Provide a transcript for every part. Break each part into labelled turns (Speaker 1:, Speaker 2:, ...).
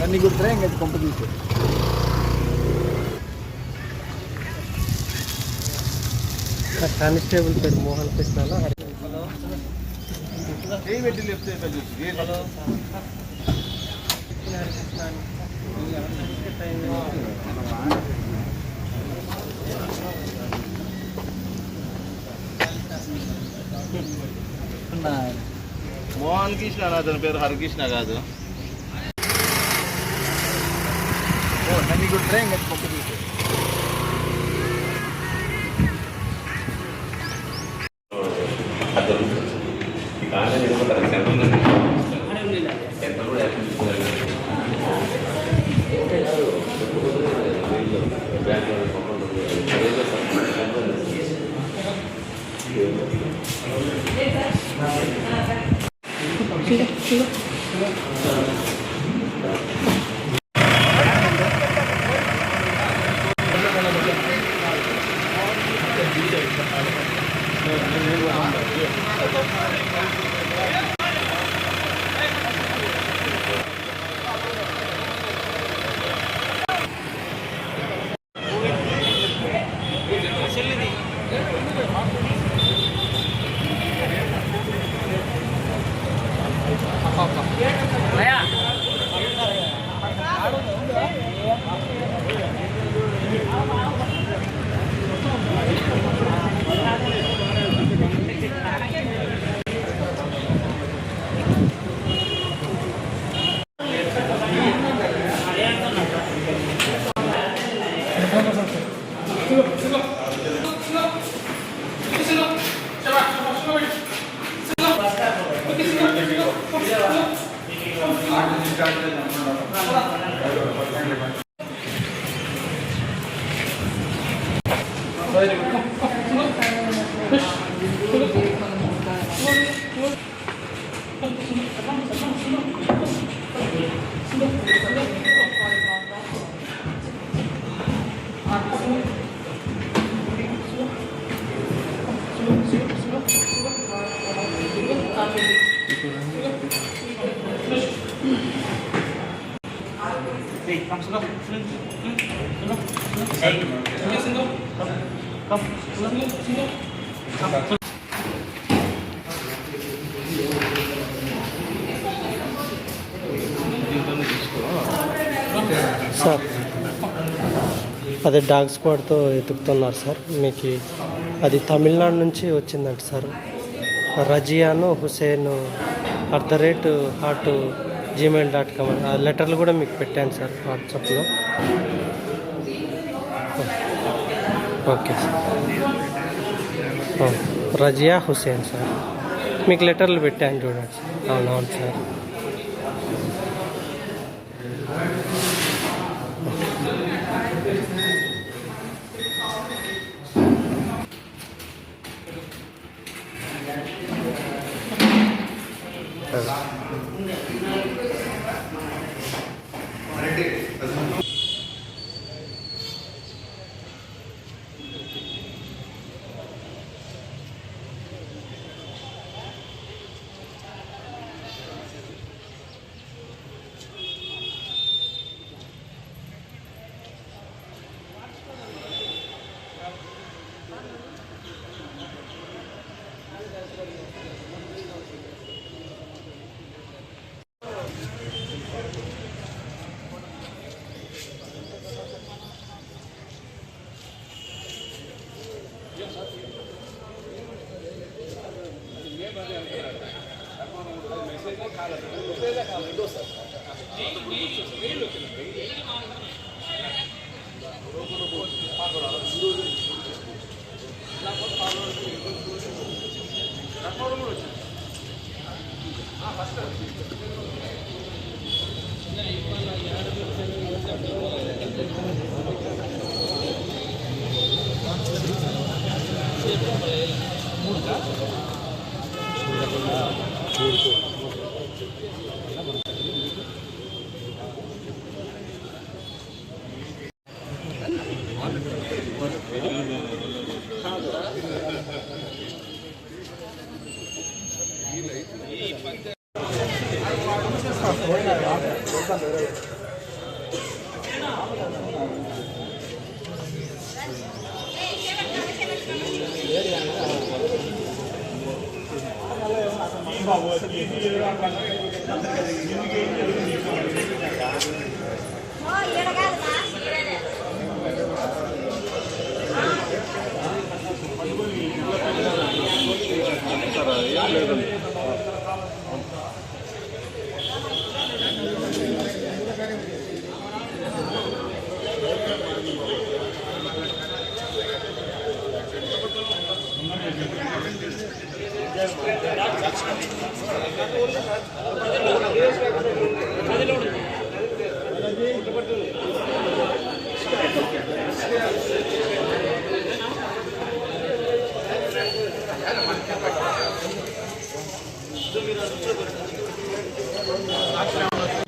Speaker 1: అన్ని కుడతారా ఇంకా కొంప తీసి
Speaker 2: కానిస్టేబుల్ పేరు మోహన్ కృష్ణ.
Speaker 3: మోహన్ కృష్ణ అతని పేరు హరికృష్ణ కాదు.
Speaker 1: అన్ని కుడతారా ఇంకా కొంప తీసి
Speaker 2: సార్ అదే డాగ్ స్క్వాడ్తో ఎతుకుతున్నారు సార్. మీకు అది తమిళనాడు నుంచి వచ్చిందంట సార్. రజియాను హుసేన్ @gmail.com ఆ లెటర్లు కూడా మీకు పెట్టాను సార్ వాట్సాప్లో. Okay sir. Razia Hussain sir మీకు లెటర్లు పెట్టాను చూడండి సార్. అవునవును సార్.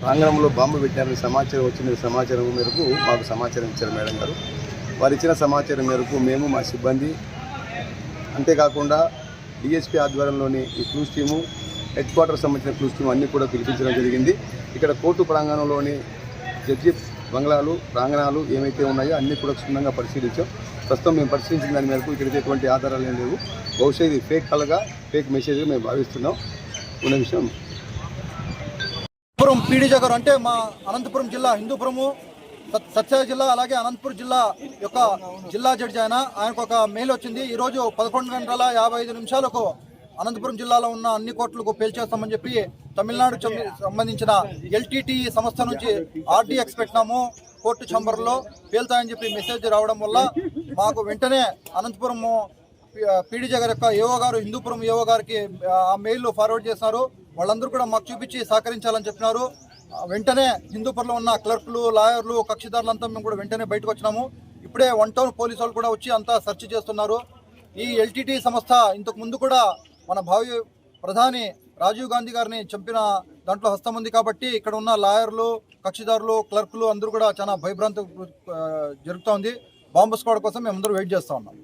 Speaker 1: ప్రాంగణంలో బాంబు పెట్టారని సమాచారం వచ్చిన సమాచారం మేరకు మాకు సమాచారం ఇచ్చారు మేడం గారు. వారు ఇచ్చిన సమాచారం మేరకు మేము మా సిబ్బంది అంతేకాకుండా డిఎస్పీ ఆధ్వర్యంలోని ఈ క్లూస్ టీము హెడ్ క్వార్టర్ సంబంధించిన క్లూస్ టీము అన్నీ కూడా పిలిపించడం జరిగింది. ఇక్కడ కోర్టు ప్రాంగణంలోని జడ్జి బంగ్లాలు ప్రాంగణాలు ఏమైతే ఉన్నాయో అన్నీ కూడా క్షుణ్ణంగా పరిశీలించాం. ప్రస్తుతం మేము పరిశీలించిన దాని మేరకు ఇక్కడ ఎటువంటి ఆధారాలు ఏం లేవు. బహుశా ఇది ఫేక్ కాల్గా ఫేక్ మెసేజ్గా మేము భావిస్తున్నాం. ఉన్న విషయం
Speaker 4: అనంతపురం పీడీజీ గారు అంటే మా అనంతపురం జిల్లా హిందూపురము సత్య జిల్లా అలాగే అనంతపురం జిల్లా యొక్క జిల్లా జడ్జి ఆయనకు ఒక మెయిల్ వచ్చింది. ఈరోజు 11:55 అనంతపురం జిల్లాలో ఉన్న అన్ని కోర్టులకు పేల్చేస్తామని చెప్పి తమిళనాడు సంబంధించిన ఎల్టీటీ సంస్థ నుంచి ఆర్డీఎక్స్ పెట్టినాము, కోర్టు ఛాంబర్లో పేల్తాయని చెప్పి మెసేజ్ రావడం వల్ల మాకు వెంటనే అనంతపురం పీడీజీ గారి యొక్క ఏఓ గారు హిందూపురం ఏఓ గారికి ఆ మెయిల్ ఫార్వర్డ్ చేస్తున్నారు. వాళ్ళందరూ కూడా మాకు చూపించి సహకరించాలని చెప్పినారు. వెంటనే హిందూపురంలో ఉన్న క్లర్కులు, లాయర్లు, కక్షిదారులంతా మేము కూడా వెంటనే బయటకు వచ్చినాము. ఇప్పుడే 1 టౌన్ పోలీసు వాళ్ళు కూడా వచ్చి అంతా సెర్చ్ చేస్తున్నారు. ఈ ఎల్టీటీ సంస్థ ఇంతకు ముందు కూడా మన భావి ప్రధాని రాజీవ్ గాంధీ గారిని చంపిన దాంట్లో హస్తం ఉంది కాబట్టి ఇక్కడ ఉన్న లాయర్లు, కక్షిదారులు, క్లర్కులు అందరూ కూడా చాలా భయభ్రాంతి జరుగుతూ ఉంది. బాంబు స్క్వాడ్ కోసం మేము అందరూ వెయిట్ చేస్తూ ఉన్నాం.